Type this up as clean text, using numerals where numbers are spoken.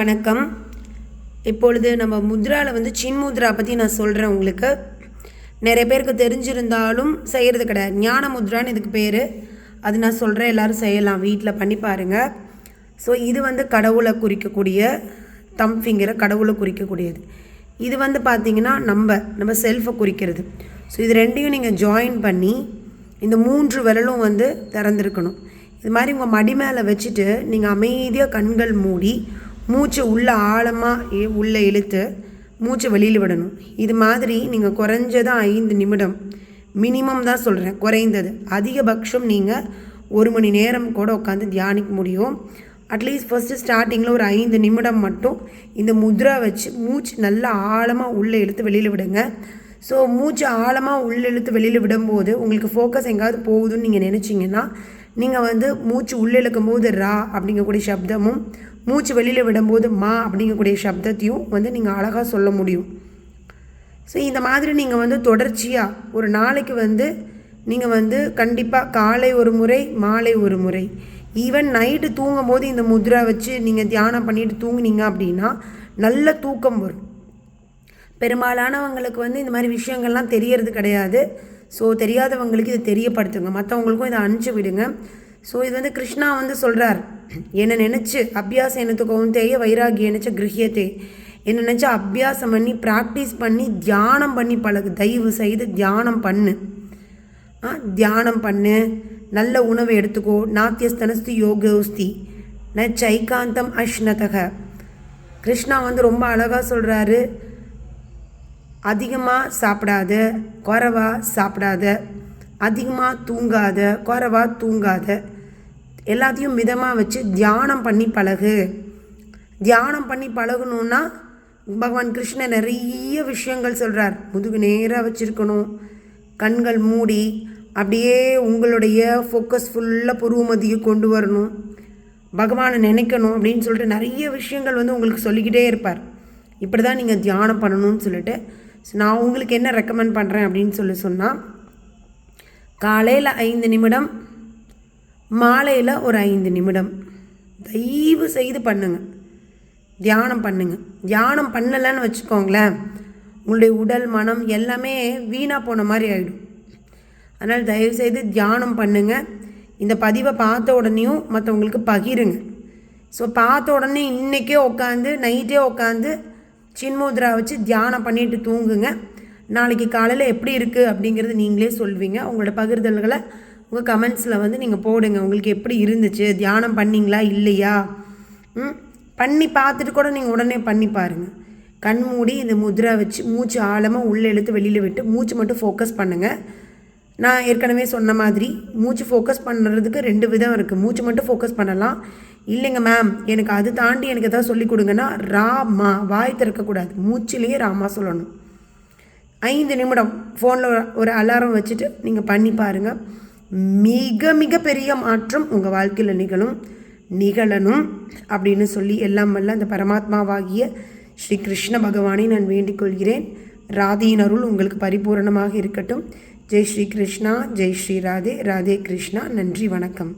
வணக்கம். இப்பொழுது நம்ம முத்ராவில் வந்து சின்முத்ரா பற்றி நான் சொல்கிறேன். உங்களுக்கு நிறைய பேருக்கு தெரிஞ்சிருந்தாலும் செய்கிறது கிடையாது. ஞான முத்ரான்னு இதுக்கு பேர். அது நான் சொல்கிறேன், எல்லோரும் செய்யலாம், வீட்டில் பண்ணி பாருங்கள். ஸோ இது வந்து கடவுளை குறிக்கக்கூடிய, தம் ஃபிங்கரை கடவுளை குறிக்கக்கூடியது. இது வந்து பார்த்திங்கன்னா நம்ம செல்ஃபை குறிக்கிறது. ஸோ இது ரெண்டையும் நீங்கள் ஜாயின் பண்ணி இந்த 3 விரலும் வந்து திறந்துருக்கணும். இது மாதிரி உங்கள் மடி மேலே வச்சுட்டு நீங்கள் அமைதியாக கண்கள் மூடி மூச்சு உள்ளே ஆழமாக உள்ளே இழுத்து மூச்சை வெளியில் விடணும். இது மாதிரி நீங்கள் குறைஞ்சதான் 5 நிமிடம் மினிமம் தான் சொல்கிறேன், குறைந்தது. அதிகபட்சம் நீங்கள் 1 மணி நேரம் கூட உட்காந்து தியானிக்க முடியும். அட்லீஸ்ட் ஃபஸ்ட்டு ஸ்டார்டிங்கில் ஒரு 5 நிமிடம் மட்டும் இந்த முத்ரா வச்சு மூச்சு நல்லா ஆழமாக உள்ளே இழுத்து வெளியில் விடுங்க. ஸோ மூச்சு ஆழமாக உள்ளே இழுத்து வெளியில் விடும்போது உங்களுக்கு ஃபோக்கஸ் எங்கேயாவது போகுதுன்னு நீங்கள் நினச்சிங்கன்னா நீங்கள் வந்து மூச்சு உள்ளே இழுக்கும் போது ரா அப்படிங்கக்கூடிய சப்தமும் மூச்சு வெளியில் விடும்போது மா அப்படிங்கக்கூடிய சப்தத்தையும் வந்து நீங்கள் அழகாக சொல்ல முடியும். ஸோ இந்த மாதிரி நீங்கள் வந்து தொடர்ச்சியாக ஒரு நாளைக்கு வந்து நீங்கள் வந்து கண்டிப்பாக காலை ஒரு முறை, மாலை ஒரு முறை, ஈவன் நைட்டு தூங்கும் போது இந்த முத்ரா வச்சு நீங்கள் தியானம் பண்ணிட்டு தூங்குனீங்க அப்படின்னா நல்ல தூக்கம் வரும். பெரும்பாலானவங்களுக்கு வந்து இந்த மாதிரி விஷயங்கள்லாம் தெரியறது கிடையாது. ஸோ தெரியாதவங்களுக்கு இதை தெரியப்படுத்துங்க, மற்றவங்களுக்கும் இதை அனுப்பிச்சி விடுங்க. ஸோ இது வந்து கிருஷ்ணா வந்து சொல்கிறார், என்னை நினச்சி அபியாசம் எனக்கு கௌந்தேய வைராகி நினச்ச கிரகியத்தே, என்னை நினச்சா அபியாசம் பண்ணி ப்ராக்டிஸ் பண்ணி தியானம் பண்ணி பழகு. தயவு செய்து தியானம் பண்ணு, தியானம் பண்ணு. நல்ல உணவை எடுத்துக்கோ. நாத்தியஸ்தனஸ்தி யோகோஸ்தி ந சைகாந்தம் அஷ்ணதக. கிருஷ்ணா வந்து ரொம்ப அழகாக சொல்கிறாரு, அதிகமாக சாப்பிடாத, குறைவாக சாப்பிடாத, அதிகமாக தூங்காத, குறைவாக தூங்காத, எல்லாத்தையும் மிதமாக வச்சு தியானம் பண்ணி பழகு. தியானம் பண்ணி பழகணுன்னா பகவான் கிருஷ்ணன் நிறைய விஷயங்கள் சொல்கிறார். முதுகு நேராக வச்சுருக்கணும், கண்கள் மூடி அப்படியே உங்களுடைய ஃபோக்கஸ் ஃபுல்லாக புருவமதியை கொண்டு வரணும், பகவானை நினைக்கணும் அப்படின்னு சொல்லிட்டு நிறைய விஷயங்கள் வந்து உங்களுக்கு சொல்லிக்கிட்டே இருப்பார். இப்படி தான் நீங்கள் தியானம் பண்ணணும்னு சொல்லிட்டு நான் உங்களுக்கு என்ன ரெக்கமெண்ட் பண்ணுறேன் அப்படின்னு சொன்னால், காலையில் 5 நிமிடம், மாலையில் ஒரு 5 நிமிடம் தயவு செய்து பண்ணுங்கள், தியானம் பண்ணுங்கள். தியானம் பண்ணலைன்னு வச்சுக்கோங்களேன், உங்களுடைய உடல் மனம் எல்லாமே வீணாக போன மாதிரி ஆகிடும். அதனால் தயவுசெய்து தியானம் பண்ணுங்கள். இந்த பதிவை பார்த்த உடனேயும் மற்றவங்களுக்கு பகிருங்க. ஸோ பார்த்த உடனே இன்றைக்கே உட்காந்து நைட்டே உட்காந்து சின்முத்ரா வச்சு தியானம் பண்ணிட்டு தூங்குங்க. நாளைக்கு காலையில் எப்படி இருக்குது அப்படிங்கிறது நீங்களே சொல்வீங்க. உங்களோட பகிர்தல்களை உங்கள் கமெண்ட்ஸில் வந்து நீங்கள் போடுங்க. உங்களுக்கு எப்படி இருந்துச்சு, தியானம் பண்ணிங்களா இல்லையா, பண்ணி பார்த்துட்டு கூட நீங்கள் உடனே பண்ணி பாருங்கள். கண் மூடி இந்த முத்ரா வச்சு மூச்சு ஆழமாக உள்ளே இழுத்து வெளியில் விட்டு மூச்சு மட்டும் ஃபோக்கஸ் பண்ணுங்கள். நான் ஏற்கனவே சொன்ன மாதிரி மூச்சு ஃபோக்கஸ் பண்ணுறதுக்கு 2 விதம் இருக்குது. மூச்சு மட்டும் ஃபோக்கஸ் பண்ணலாம். இல்லைங்க மேம் எனக்கு அது தாண்டி எனக்கு எதாவது சொல்லிக் கொடுங்கன்னா ராமா, வாய் திறக்கக்கூடாது, மூச்சிலேயே ராமா சொல்லணும். 5 நிமிடம் ஃபோனில் ஒரு அலாரம் வச்சுட்டு நீங்கள் பண்ணி பாருங்கள். மிக மிக பெரிய மாற்றம் உங்கள் வாழ்க்கையில் நிகழணும் அப்படின்னு சொல்லி எல்லாம் வல்ல அந்த பரமாத்மாவாகிய ஸ்ரீ கிருஷ்ண பகவானை நான் வேண்டிக் கொள்கிறேன். ராதியின் அருள் உங்களுக்கு பரிபூரணமாக இருக்கட்டும். ஜெய் ஸ்ரீ கிருஷ்ணா, ஜெய் ஸ்ரீ ராதே, ராதே கிருஷ்ணா. நன்றி, வணக்கம்.